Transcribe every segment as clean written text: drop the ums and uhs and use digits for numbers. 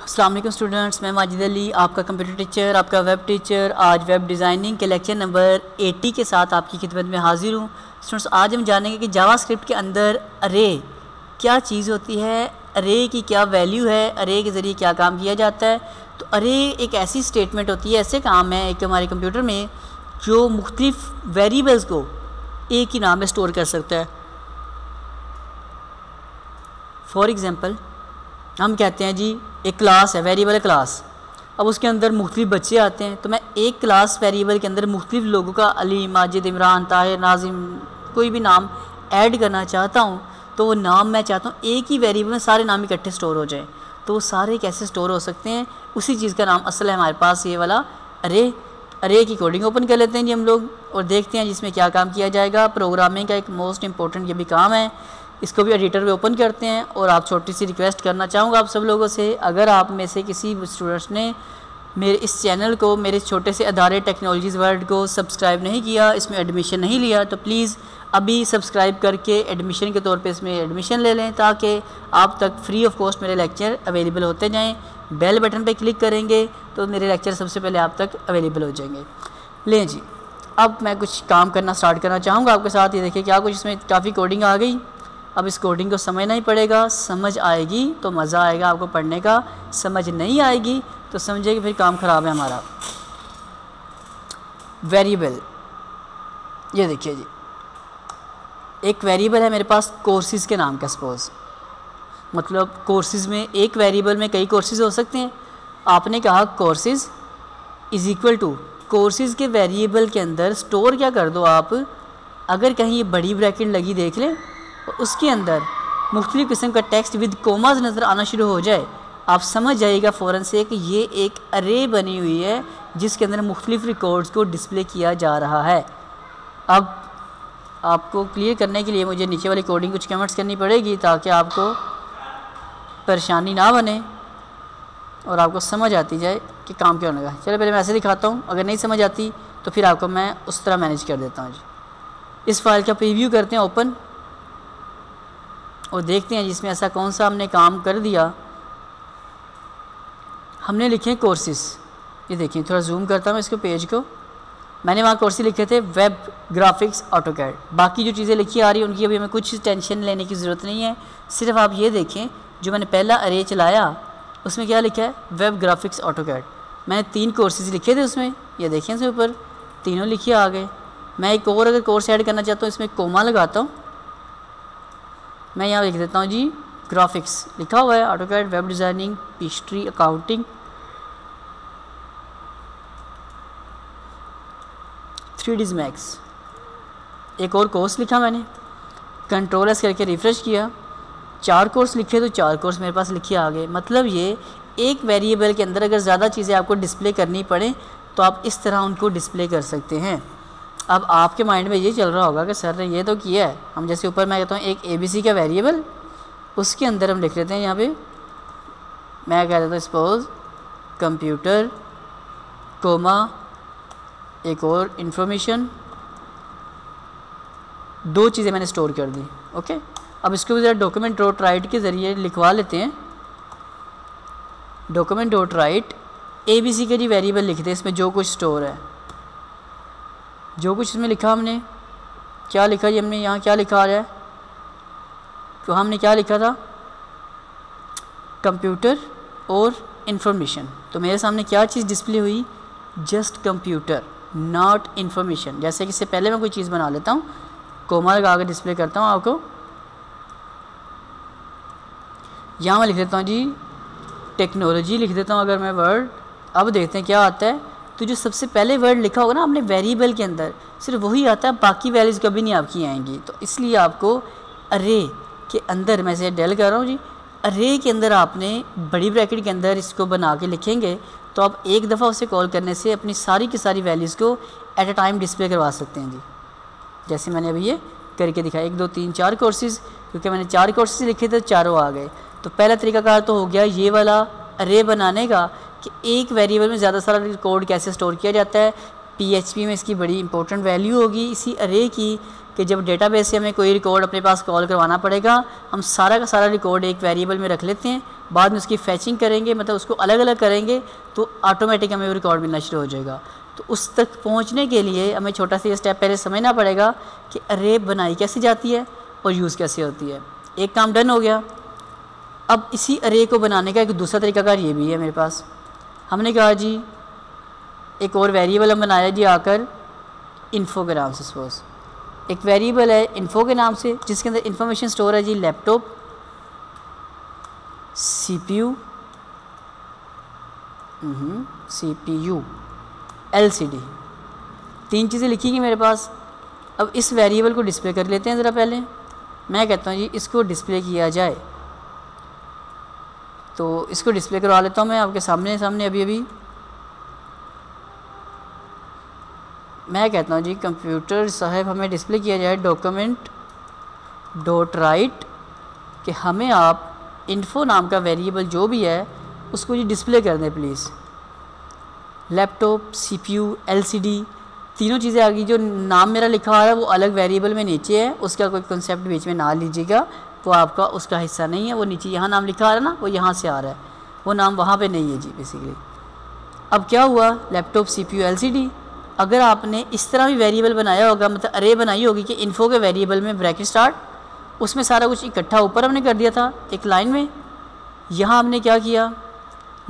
अस्सलाम वालेकुम स्टूडेंट्स, मैं माजिद अली, आपका कंप्यूटर टीचर, आपका वेब टीचर। आज वेब डिज़ाइनिंग के लेक्चर नंबर 80 के साथ आपकी खिदमत में हाजिर हूँ। स्टूडेंट्स, आज हम जानेंगे कि जावास्क्रिप्ट के अंदर अरे क्या चीज़ होती है, अरे की क्या वैल्यू है, अरे के ज़रिए क्या काम किया जाता है। तो अरे एक ऐसी स्टेटमेंट होती है, ऐसे काम है एक हमारे कंप्यूटर में जो मुख्तलिफ वेरिएबल्स को एक ही नाम में स्टोर कर सकता है। फॉर एग्ज़ाम्पल हम कहते हैं जी एक क्लास है, वेरिएबल क्लास। अब उसके अंदर मुख्तलिफ बच्चे आते हैं, तो मैं एक क्लास वेरिएबल के अंदर मुख्तलिफ लोगों का अली, माजिद, इमरान, ताहिर, नाजिम कोई भी नाम ऐड करना चाहता हूँ, तो वो नाम मैं चाहता हूँ एक ही वेरिएबल में सारे नाम इकट्ठे स्टोर हो जाएं। तो वो सारे कैसे स्टोर हो सकते हैं, उसी चीज़ का नाम असल है हमारे पास ये वाला अरे। अरे की कोडिंग ओपन कर लेते हैं जी हम लोग और देखते हैं जिसमें क्या काम किया जाएगा। प्रोग्रामिंग का एक मोस्ट इंपॉर्टेंट ये भी काम है, इसको भी एडिटर पे ओपन करते हैं। और आप छोटी सी रिक्वेस्ट करना चाहूँगा आप सब लोगों से, अगर आप में से किसी स्टूडेंट्स ने मेरे इस चैनल को, मेरे छोटे से अदारे टेक्नोलॉजीज़ वर्ल्ड को सब्सक्राइब नहीं किया, इसमें एडमिशन नहीं लिया, तो प्लीज़ अभी सब्सक्राइब करके एडमिशन के तौर पे इसमें एडमिशन ले लें, ताकि आप तक फ्री ऑफ कॉस्ट मेरे लेक्चर अवेलेबल होते जाएँ। बेल बटन पे क्लिक करेंगे तो मेरे लेक्चर सबसे पहले आप तक अवेलेबल हो जाएंगे। लें जी, अब मैं कुछ काम करना स्टार्ट करना चाहूँगा आपके साथ। ये देखिए क्या कुछ इसमें काफ़ी कोडिंग आ गई। अब इस कोडिंग को समझना ही पड़ेगा, समझ आएगी तो मज़ा आएगा आपको पढ़ने का, समझ नहीं आएगी तो समझिए कि फिर काम ख़राब है हमारा। वेरिएबल, ये देखिए जी एक वेरिएबल है मेरे पास कोर्सेज़ के नाम का। सपोज़ मतलब कोर्सेज़ में एक वेरिएबल में कई कोर्सेज़ हो सकते हैं। आपने कहा courses is equal to courses के वेरिएबल के अंदर स्टोर क्या कर दो आप, अगर कहीं ये बड़ी ब्रैकेट लगी देख लें और उसके अंदर मुख्तलिफ़ किस्म का टेक्स्ट विद कोमाज नज़र आना शुरू हो जाए, आप समझ जाइएगा फ़ौरन से कि ये एक अरे बनी हुई है जिसके अंदर मुख्तलिफ़ रिकॉर्ड्स को डिस्प्ले किया जा रहा है। अब आपको क्लियर करने के लिए मुझे नीचे वाली कोडिंग कुछ कमेंट्स करनी पड़ेगी ताकि आपको परेशानी ना बने और आपको समझ आती जाए कि काम क्या होने का। चलो पहले मैं ऐसे दिखाता हूँ, अगर नहीं समझ आती तो फिर आपको मैं उस तरह मैनेज कर देता हूँ जी। इस फाइल का प्रीव्यू करते हैं ओपन और देखते हैं जिसमें ऐसा कौन सा हमने काम कर दिया। हमने लिखे हैं कोर्सेज़, ये देखिए थोड़ा जूम करता हूँ इसको पेज को। मैंने वहाँ कोर्सेज लिखे थे वेब ग्राफिक्स ऑटोकैड। बाकी जो चीज़ें लिखी आ रही हैं उनकी अभी हमें कुछ टेंशन लेने की ज़रूरत नहीं है। सिर्फ आप ये देखें जो मैंने पहला अरे चलाया उसमें क्या लिखा है, वेब ग्राफिक्स ऑटोकैड। मैंने 3 कोर्सेज लिखे थे उसमें, ये देखें इसमें ऊपर तीनों लिखे आ गए। मैं एक और अगर कोर्स ऐड करना चाहता हूँ इसमें कोमा लगाता हूँ, मैं यहाँ लिख देता हूँ जी ग्राफिक्स लिखा हुआ है, AutoCAD, web designing, history, accounting, 3ds max. एक और कोर्स लिखा मैंने, कंट्रोल एस करके रिफ़्रेश किया, 4 कोर्स लिखे तो 4 कोर्स मेरे पास लिखे आ गए। मतलब ये एक वेरिएबल के अंदर अगर ज़्यादा चीज़ें आपको डिस्प्ले करनी पड़े तो आप इस तरह उनको डिस्प्ले कर सकते हैं। अब आपके माइंड में ये चल रहा होगा कि सर ने ये तो किया है। हम जैसे ऊपर मैं कहता हूँ एक ABC का वेरिएबल, उसके अंदर हम लिख लेते हैं, यहाँ पे मैं कह देता हूँ सपोज कंप्यूटर कोमा एक और इंफॉर्मेशन, 2 चीज़ें मैंने स्टोर कर दी। ओके, अब इसको भी ज़रा डॉक्यूमेंट डॉट राइट के ज़रिए लिखवा लेते हैं। डॉक्यूमेंट डॉट राइट ABC के जी वेरिएबल लिखते हैं, इसमें जो कुछ स्टोर है, जो कुछ इसमें लिखा हमने, क्या लिखा जी हमने यहाँ, क्या लिखा आ रहा है, तो हमने क्या लिखा था कंप्यूटर और इंफॉर्मेशन। तो मेरे सामने क्या चीज़ डिस्प्ले हुई, जस्ट कंप्यूटर नॉट इंफॉर्मेशन। जैसे कि इससे पहले मैं कोई चीज़ बना लेता हूँ, कोमा लगा कर डिस्प्ले करता हूँ आपको। यहाँ मैं लिख देता हूँ जी टेक्नोलॉजी लिख देता हूँ अगर मैं वर्ड। अब देखते हैं क्या आता है। तो जो सबसे पहले वर्ड लिखा होगा ना आपने वेरिएबल के अंदर, सिर्फ वही आता है, बाकी वैल्यूज़ कभी नहीं आपकी आएंगी। तो इसलिए आपको अरे के अंदर, मैं इसे डेल कर रहा हूँ जी, अरे के अंदर आपने बड़ी ब्रैकेट के अंदर इसको बना के लिखेंगे तो आप एक दफ़ा उसे कॉल करने से अपनी सारी की सारी वैल्यूज़ को एट अ टाइम डिस्प्ले करवा सकते हैं जी। जैसे मैंने अभी ये करके दिखाया, 1 2 3 4 कोर्सेज़, क्योंकि मैंने 4 कोर्सेज लिखे थे, चारों आ गए। तो पहला तरीकाकार तो हो गया ये वाला अरे बनाने का कि एक वेरिएबल में ज़्यादा सारा रिकॉर्ड कैसे स्टोर किया जाता है। PHP में इसकी बड़ी इंपॉर्टेंट वैल्यू होगी इसी अरे की कि जब डेटाबेस से हमें कोई रिकॉर्ड अपने पास कॉल करवाना पड़ेगा, हम सारा का सारा रिकॉर्ड एक वेरिएबल में रख लेते हैं बाद में उसकी फैचिंग करेंगे, मतलब उसको अलग अलग करेंगे तो ऑटोमेटिक हमें वो रिकॉर्ड मिलना शुरू हो जाएगा। तो उस तक पहुंचने के लिए हमें छोटा सा स्टेप पहले समझना पड़ेगा कि अरे बनाई कैसे जाती है और यूज़ कैसे होती है। एक काम डन हो गया। अब इसी अरे को बनाने का एक दूसरा तरीकाकार ये भी है मेरे पास। हमने कहा जी एक और वेरिएबल हम बनाया जी आकर इन्फो के नाम से। सपोज एक वेरिएबल है इन्फो के नाम से जिसके अंदर इंफॉर्मेशन स्टोर है जी लैपटॉप, CPU, LCD, 3 चीज़ें लिखी गई मेरे पास। अब इस वेरिएबल को डिस्प्ले कर लेते हैं ज़रा। पहले मैं कहता हूँ जी इसको डिस्प्ले किया जाए, तो इसको डिस्प्ले करवा लेता हूँ मैं आपके सामने अभी मैं कहता हूँ जी कंप्यूटर साहब हमें डिस्प्ले किया जाए डॉक्यूमेंट डॉट राइट कि हमें आप इन्फो नाम का वेरिएबल जो भी है उसको जी डिस्प्ले कर दें प्लीज़। लैपटॉप, CPU, LCD, तीनों चीज़ें आ गई। जो नाम मेरा लिखा हुआ है वो अलग वेरिएबल में नीचे है, उसका कोई कंसेप्ट बीच में ना लीजिएगा, वो आपका उसका हिस्सा नहीं है। वो नीचे यहाँ नाम लिखा आ रहा है ना, वो यहाँ से आ रहा है, वो नाम वहाँ पे नहीं है जी बेसिकली। अब क्या हुआ, लैपटॉप, CPU, LCD, अगर आपने इस तरह भी वेरिएबल बनाया होगा, मतलब अरे बनाई होगी कि इन्फो के वेरिएबल में ब्रैकेट स्टार्ट, उसमें सारा कुछ इकट्ठा ऊपर हमने कर दिया था एक लाइन में। यहाँ हमने क्या किया,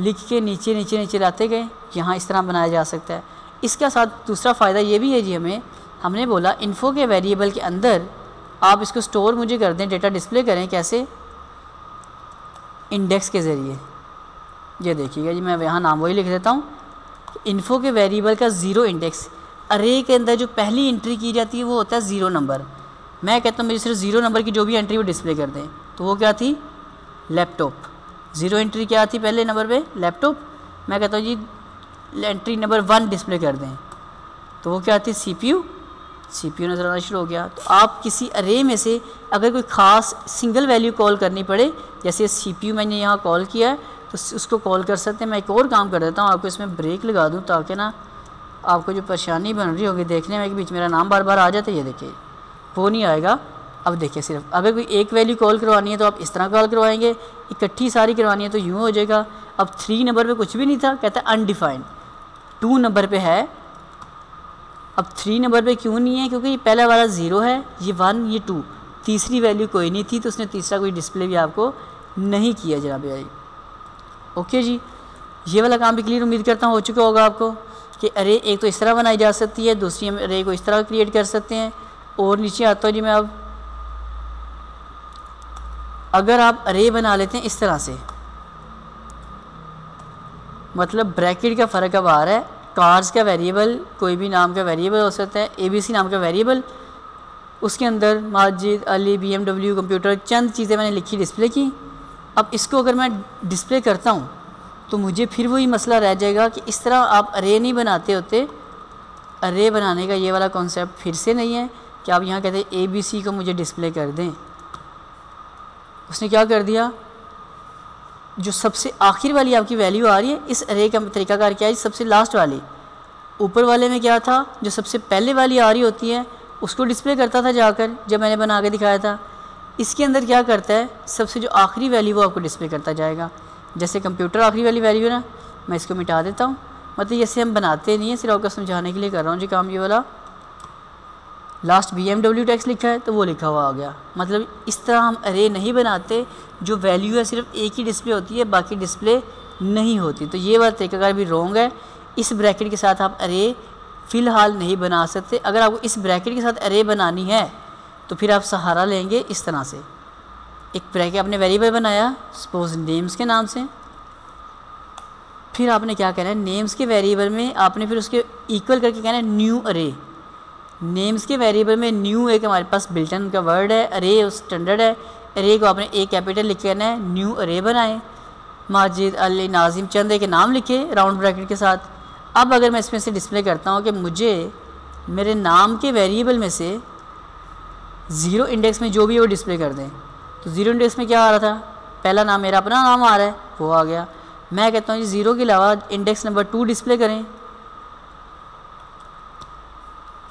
लिख के नीचे नीचे नीचे लाते गए। यहाँ इस तरह बनाया जा सकता है। इसका साथ दूसरा फ़ायदा ये भी है जी, हमने बोला इन्फो के वेरिएबल के अंदर आप इसको स्टोर मुझे कर दें, डेटा डिस्प्ले करें। कैसे? इंडेक्स के ज़रिए। ये देखिएगा जी, मैं यहाँ नाम वही लिख देता हूँ, इन्फो के वेरिएबल का 0 इंडेक्स। अरे के अंदर जो पहली एंट्री की जाती है वो होता है 0 नंबर। मैं कहता हूँ मेरी सिर्फ 0 नंबर की जो भी एंट्री वो डिस्प्ले कर दें। तो वो क्या थी, लैपटॉप। 0 एंट्री क्या थी पहले नंबर पे, लैपटॉप। मैं कहता हूँ जी एंट्री नंबर 1 डिस्प्ले कर दें, तो वो क्या थी, CPU नज़र आना शुरू हो गया। तो आप किसी अरे में से अगर कोई ख़ास सिंगल वैल्यू कॉल करनी पड़े, जैसे CPU मैंने यहाँ कॉल किया है तो उसको कॉल कर सकते हैं। मैं एक और काम कर देता हूँ, आपको इसमें ब्रेक लगा दूँ ताकि ना आपको जो परेशानी बन रही होगी देखने में कि बीच मेरा नाम बार बार आ जाता है, ये देखिए वो नहीं आएगा। अब देखिए सिर्फ अगर कोई एक वैल्यू कॉल करवानी है तो आप इस तरह कॉल करवाएंगे, इकट्ठी सारी करवानी है तो यूँ हो जाएगा। अब 3 नंबर पे कुछ भी नहीं था, कहता है अनडिफाइंड। 2 नंबर पे है। अब 3 नंबर पे क्यों नहीं है, क्योंकि ये पहला वाला 0 है, ये 1, ये 2, तीसरी वैल्यू कोई नहीं थी, तो उसने तीसरा कोई डिस्प्ले भी आपको नहीं किया जनाब भाई। ओके जी, ये वाला काम भी क्लियर उम्मीद करता हूँ हो चुका होगा आपको कि अरे एक तो इस तरह बनाई जा सकती है, दूसरी हम अरे को इस तरह क्रिएट कर सकते हैं। और नीचे आता हूँ जी मैं। अब अगर आप अरे बना लेते हैं इस तरह से, मतलब ब्रैकेट का फ़र्क अब आ रहा है। कार्स का वेरिएबल कोई भी नाम का वेरिएबल हो सकता है, ABC नाम का वेरिएबल, उसके अंदर माजिद, अली, BMW, कंप्यूटर, चंद चीज़ें मैंने लिखी, डिस्प्ले की। अब इसको अगर मैं डिस्प्ले करता हूँ तो मुझे फिर वही मसला रह जाएगा कि इस तरह आप अरे नहीं बनाते होते। अरे बनाने का ये वाला कॉन्सेप्ट फिर से नहीं है कि आप यहाँ कहते हैं ABC को मुझे डिस्प्ले कर दें। उसने क्या कर दिया, जो सबसे आखिर वाली आपकी वैल्यू आ रही है, इस अरे का तरीकाकार क्या है, सबसे लास्ट वाली। ऊपर वाले में क्या था, जो सबसे पहले वाली आ रही होती है उसको डिस्प्ले करता था जाकर, जब मैंने बना के दिखाया था। इसके अंदर क्या करता है, सबसे जो आखिरी वैल्यू वो आपको डिस्प्ले करता जाएगा। जैसे कंप्यूटर आखिरी वाली वैल्यू है ना, मैं इसको मिटा देता हूँ। मतलब जैसे हम बनाते नहीं हैं, सिर्फ आपको समझाने के लिए कर रहा हूँ जी काम। ये वाला लास्ट BMW टेक्स्ट लिखा है तो वो लिखा हुआ आ गया। मतलब इस तरह हम अरे नहीं बनाते, जो वैल्यू है सिर्फ एक ही डिस्प्ले होती है, बाकी डिस्प्ले नहीं होती। तो ये वाला तरीकाकार भी रॉन्ग है। इस ब्रैकेट के साथ आप अरे फ़िलहाल नहीं बना सकते। अगर आपको इस ब्रैकेट के साथ अरे बनानी है तो फिर आप सहारा लेंगे इस तरह से। एक ब्रैकेट आपने वेरिएबल बनाया सपोज नेम्स के नाम से, फिर आपने क्या कहना है, नेम्स के वेरिएबल में आपने फिर उसके इक्वल करके कहना है न्यू अरे। नेम्स के वेरिएबल में न्यू एक हमारे पास बिल्टन का वर्ड है, अरे स्टैंडर्ड है। अरे को आपने ए कैपिटल लिख के कहना है न्यू अरे बनाएं। माजिद, अली, नाजिम, चंद के नाम लिखे राउंड ब्रैकेट के साथ। अब अगर मैं इसमें से डिस्प्ले करता हूँ कि मुझे मेरे नाम के वेरिएबल में से 0 इंडेक्स में जो भी है वो डिस्प्ले कर दें, तो 0 इंडेक्स में क्या आ रहा था, पहला नाम मेरा अपना नाम आ रहा है, वो आ गया। मैं कहता हूँ जी 0 के अलावा इंडेक्स नंबर 2 डिस्प्ले करें,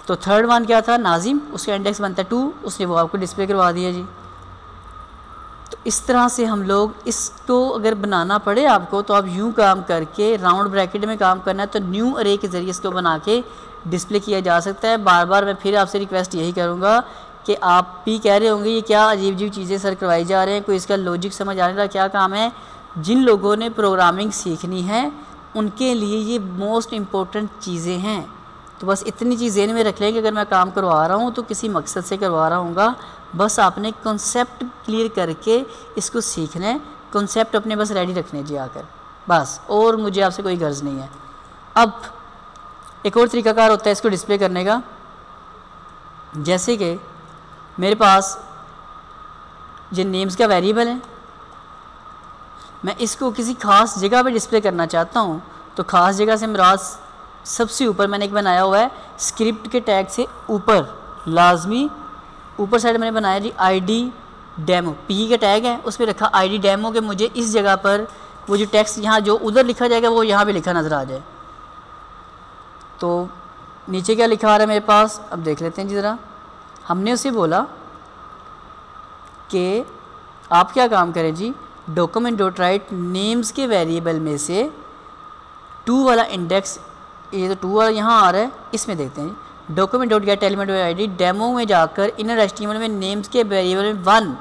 तो थर्ड वन क्या था, नाजिम, उसका इंडेक्स बनता है 2, उसने वो आपको डिस्प्ले करवा दिया जी। तो इस तरह से हम लोग इसको अगर बनाना पड़े आपको तो आप यूँ काम करके राउंड ब्रैकेट में काम करना है तो न्यू अरे के ज़रिए इसको बना के डिस्प्ले किया जा सकता है। बार बार मैं फिर आपसे रिक्वेस्ट यही करूँगा कि आप भी कह रहे होंगे ये क्या अजीब अजीब चीज़ें सर करवाई जा रहे हैं, कोई इसका लॉजिक समझ आने का क्या काम है। जिन लोगों ने प्रोग्रामिंग सीखनी है उनके लिए ये मोस्ट इम्पोर्टेंट चीज़ें हैं। तो बस इतनी चीज़ ज़हन में रख लें कि अगर मैं काम करवा रहा हूँ तो किसी मकसद से करवा रहा हूँगा। बस आपने कॉन्सेप्ट क्लियर करके इसको सीखना है, कॉन्सेप्ट अपने बस रेडी रखने जी आकर, बस, और मुझे आपसे कोई गर्ज नहीं है। अब एक और तरीकाकार होता है इसको डिस्प्ले करने का। जैसे कि मेरे पास ये नेम्स का वेरिएबल है, मैं इसको किसी ख़ास जगह पे डिस्प्ले करना चाहता हूँ तो ख़ास जगह से मुराद सबसे ऊपर मैंने एक बनाया हुआ है स्क्रिप्ट के टैग से ऊपर, लाजमी ऊपर साइड मैंने बनाया जी ID डेमो, पी का टैग है उस पर रखा ID डेमो के मुझे इस जगह पर वो जो टेक्स्ट यहाँ जो उधर लिखा जाएगा वो यहाँ पे लिखा नज़र आ जाए। तो नीचे क्या लिखा आ रहा है मेरे पास, अब देख लेते हैं जी ज़रा। हमने उसे बोला कि आप क्या काम करें जी, डॉक्यूमेंट डॉट राइट नेम्स के वेरिएबल में से 2 वाला इंडेक्स, ये तो 2 वाला यहाँ आ रहा है, इसमें देखते हैं document dot gate element ID demo में जाकर इनर HTML में नेम्स के वेरिएबल में 1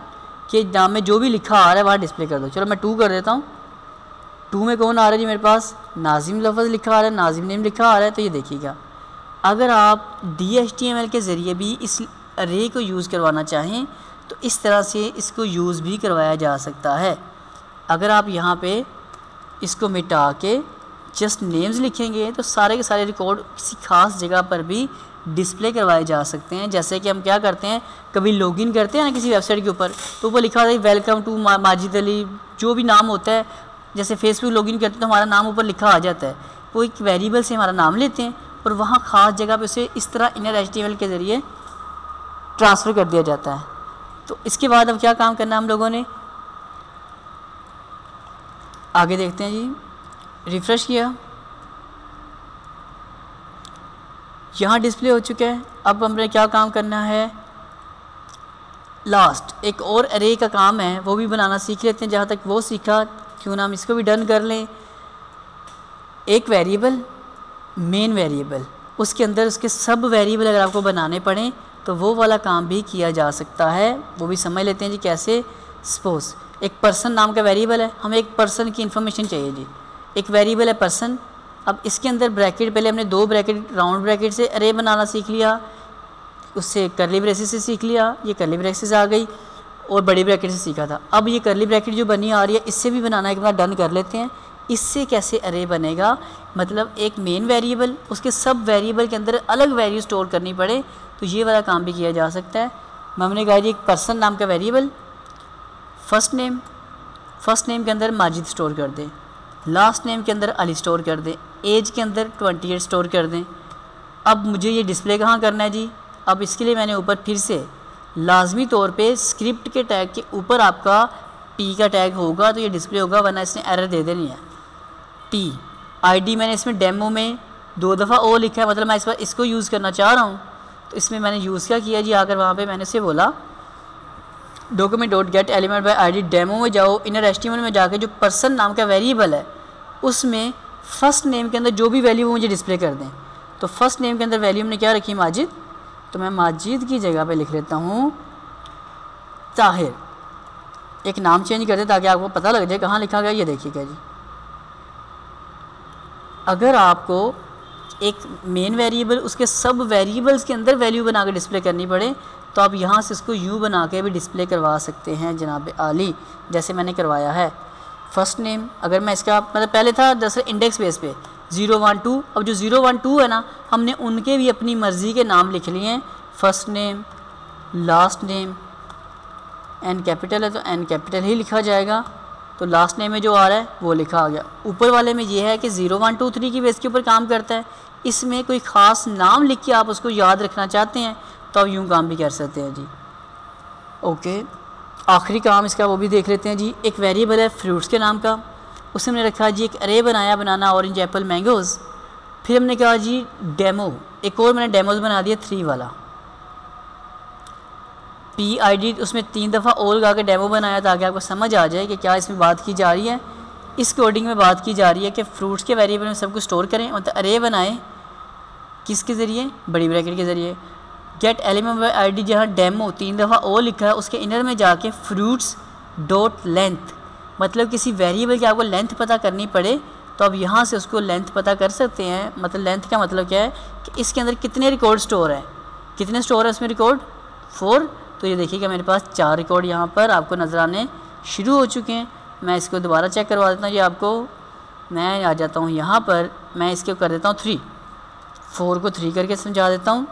के नाम में जो भी लिखा आ रहा है वहाँ डिस्प्ले कर दो। चलो मैं 2 कर देता हूँ। 2 में कौन आ रहा है जी मेरे पास, नाजिम लफ्ज़ लिखा आ रहा है, नाजिम नेम लिखा आ रहा है। तो ये देखिएगा, अगर आप DHTML के ज़रिए भी इस अरे को यूज़ करवाना चाहें तो इस तरह से इसको यूज़ भी करवाया जा सकता है। अगर आप यहाँ पे इसको मिटा के जस्ट नेम्स लिखेंगे तो सारे के सारे रिकॉर्ड किसी ख़ास जगह पर भी डिस्प्ले करवाए जा सकते हैं। जैसे कि हम क्या करते हैं, कभी लॉगिन करते हैं ना किसी वेबसाइट के ऊपर तो ऊपर लिखा होता है वेलकम टू माजिद अली, जो भी नाम होता है, जैसे फेसबुक लॉगिन करते हैं तो हमारा नाम ऊपर लिखा आ जाता है। वो एक वेरिएबल से हमारा नाम लेते हैं और वहाँ ख़ास जगह पे उसे इस तरह इनर HTML के ज़रिए ट्रांसफ़र कर दिया जाता है। तो इसके बाद अब क्या काम करना है हम लोगों ने, आगे देखते हैं जी। रिफ़्रेश किया, यहाँ डिस्प्ले हो चुका है। अब हमने क्या काम करना है, लास्ट एक और अरे का काम है वो भी बनाना सीख लेते हैं। जहाँ तक वो सीखा क्यों ना हम इसको भी डन कर लें। एक वेरिएबल, मेन वेरिएबल, उसके अंदर उसके सब वेरिएबल अगर आपको बनाने पड़ें तो वो वाला काम भी किया जा सकता है। वो भी समझ लेते हैं जी कैसे। सपोज एक पर्सन नाम का वेरिएबल है, हमें एक पर्सन की इन्फॉर्मेशन चाहिए जी। एक वेरिएबल है पर्सन, अब इसके अंदर ब्रैकेट, पहले हमने 2 ब्रैकेट राउंड ब्रैकेट से अरे बनाना सीख लिया, उससे करली ब्रेसेस से सीख लिया, ये करली ब्रेसेस आ गई, और बड़ी ब्रैकेट से सीखा था। अब ये करली ब्रैकेट जो बनी आ रही है इससे भी बनाना एक बार डन कर लेते हैं। इससे कैसे अरे बनेगा, मतलब एक मेन वेरिएबल, उसके सब वेरिएबल के अंदर अलग वैल्यू स्टोर करनी पड़े तो ये वाला काम भी किया जा सकता है। हमने कहा जी एक पर्सन नाम का वेरिएबल, फर्स्ट नेम के अंदर माजिद स्टोर कर दें, लास्ट नेम के अंदर अली स्टोर कर दें, एज के अंदर 28 स्टोर कर दें। अब मुझे ये डिस्प्ले कहाँ करना है जी, अब इसके लिए मैंने ऊपर फिर से लाजमी तौर पे स्क्रिप्ट के टैग के ऊपर आपका T का टैग होगा तो ये डिस्प्ले होगा, वरना इसने एरर दे देनी है। T ID मैंने इसमें डेमो में 2 दफ़ा ओ लिखा है, मतलब मैं इस बार इसको यूज़ करना चाह रहा हूँ। तो इसमें मैंने यूज़ क्या किया जी, आकर वहाँ पे मैंने इसे बोला document dot gate element by ID demo में जाओ, इनर HTML में जाके जो पर्सन नाम का वेरिएबल है उसमें फर्स्ट नेम के अंदर जो भी वैल्यू वो मुझे डिस्प्ले कर दें। तो फर्स्ट नेम के अंदर वैल्यू हमने क्या रखी, माजिद, तो मैं माजिद की जगह पे लिख लेता हूँ ताहिर। एक नाम चेंज कर दे ताकि आपको पता लग जाए कहाँ लिखा गया। ये देखिएगा जी, अगर आपको एक मेन वेरिएबल उसके सब वेरिएबल्स के अंदर वैल्यू बना के डिस्प्ले करनी पड़े तो आप यहाँ से इसको यूँ बना के भी डिस्प्ले करवा सकते हैं जनाब आली, जैसे मैंने करवाया है। फर्स्ट नेम अगर मैं इसका मतलब पहले था दरअसल इंडेक्स बेस पे 0 1 2, अब जो 0 1 2 है ना हमने उनके भी अपनी मर्ज़ी के नाम लिख लिए हैं। First name, last name, N capital है तो एन कैपिटल ही लिखा जाएगा, तो लास्ट नेम में जो आ रहा है वो लिखा आ गया। ऊपर वाले में ये है कि 0 1 2 3 की बेस के ऊपर काम करता है। इसमें कोई ख़ास नाम लिख के आप उसको याद रखना चाहते हैं तो आप यूँ काम भी कर सकते हैं जी। ओके, आखिरी काम इसका वो भी देख लेते हैं जी। एक वेरिएबल है फ्रूट्स के नाम का, उसमें हमने रखा जी एक अरे बनाया, बनाना ऑरेंज एप्पल मैंगोज़। फिर हमने कहा जी डेमो, एक और मैंने डेमोज बना दिया 3 वाला। PID उसमें 3 दफ़ा और लगा के डेमो बनाया ताकि आपको समझ आ जाए कि क्या इसमें बात की जा रही है। इस कोडिंग में बात की जा रही है कि फ्रूट्स के वेरिएबल में सब कुछ स्टोर करें और अरे बनाएं किसके ज़रिए, बड़ी ब्रैकेट के ज़रिए। गेट एलिमेंट बाय आईडी जहाँ डेमो 3 दफ़ा और लिखा है उसके इनर में जाके फ्रूट्स डॉट लेंथ, मतलब किसी वेरिएबल की आपको लेंथ पता करनी पड़े तो अब यहाँ से उसको लेंथ पता कर सकते हैं। मतलब लेंथ का मतलब क्या है कि इसके अंदर कितने रिकॉर्ड स्टोर है, कितने स्टोर है इसमें रिकॉर्ड 4। तो ये देखिएगा मेरे पास 4 रिकॉर्ड यहाँ पर आपको नज़र आने शुरू हो चुके हैं। मैं इसको दोबारा चेक करवा देता हूँ। ये आपको मैं आ जाता हूँ यहाँ पर, मैं इसको कर देता हूँ 3, 4 को 3 करके समझा देता हूँ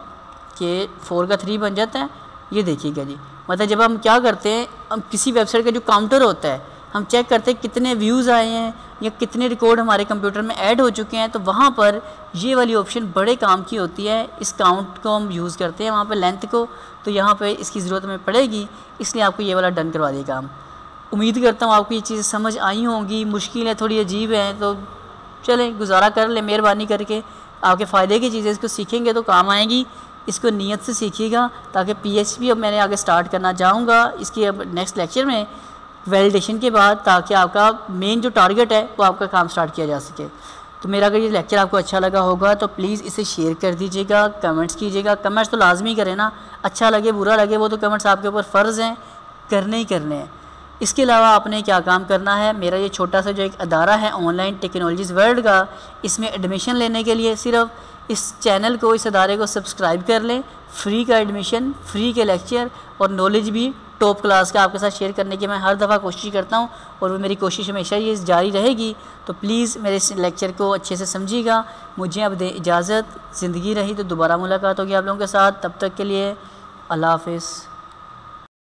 कि 4 का 3 बन जाता है। ये देखिएगा जी, मतलब जब हम क्या करते हैं, हम किसी वेबसाइट का जो काउंटर होता है हम चेक करते हैं कितने व्यूज़ आए हैं या कितने रिकॉर्ड हमारे कंप्यूटर में ऐड हो चुके हैं, तो वहाँ पर ये वाली ऑप्शन बड़े काम की होती है। इस काउंट को हम यूज़ करते हैं वहाँ पर लेंथ को, तो यहाँ पर इसकी ज़रूरत हमें पड़ेगी, इसलिए आपको ये वाला डन करवा दिया काम। उम्मीद करता हूँ आपको ये चीज़ें समझ आई होंगी। मुश्किल है, थोड़ी अजीब है, तो चलें गुजारा कर लें मेहरबानी करके। आपके फ़ायदे की चीज़ें इसको सीखेंगे तो काम आएंगी, इसको नीयत से सीखिएगा ताकि PHP अब मैंने आगे स्टार्ट करना चाहूँगा इसकी अब नेक्स्ट लेक्चर में वैलिडेशन के बाद, ताकि आपका मेन जो टारगेट है वो आपका काम स्टार्ट किया जा सके। तो मेरा अगर ये लेक्चर आपको अच्छा लगा होगा तो प्लीज़ इसे शेयर कर दीजिएगा, कमेंट्स कीजिएगा। कमेंट्स तो लाजमी करें ना, अच्छा लगे बुरा लगे वो तो कमेंट्स आपके ऊपर फ़र्ज़ हैं, करने ही करने हैं। इसके अलावा आपने क्या काम करना है, मेरा ये छोटा सा जो एक अदारा है ऑनलाइन टेक्नोलॉजीज़ वर्ल्ड का, इसमें एडमिशन लेने के लिए सिर्फ इस चैनल को, इस अदारे को सब्सक्राइब कर लें। फ्री का एडमिशन, फ्री के लेक्चर और नॉलेज भी टॉप क्लास का आपके साथ शेयर करने की मैं हर दफ़ा कोशिश करता हूँ और वो मेरी कोशिश हमेशा ये जारी रहेगी। तो प्लीज़ मेरे इस लेक्चर को अच्छे से समझिएगा। मुझे अब दे इजाज़त, ज़िंदगी रही तो दोबारा मुलाकात होगी आप लोगों के साथ। तब तक के लिए अल्लाह हाफ़िज़।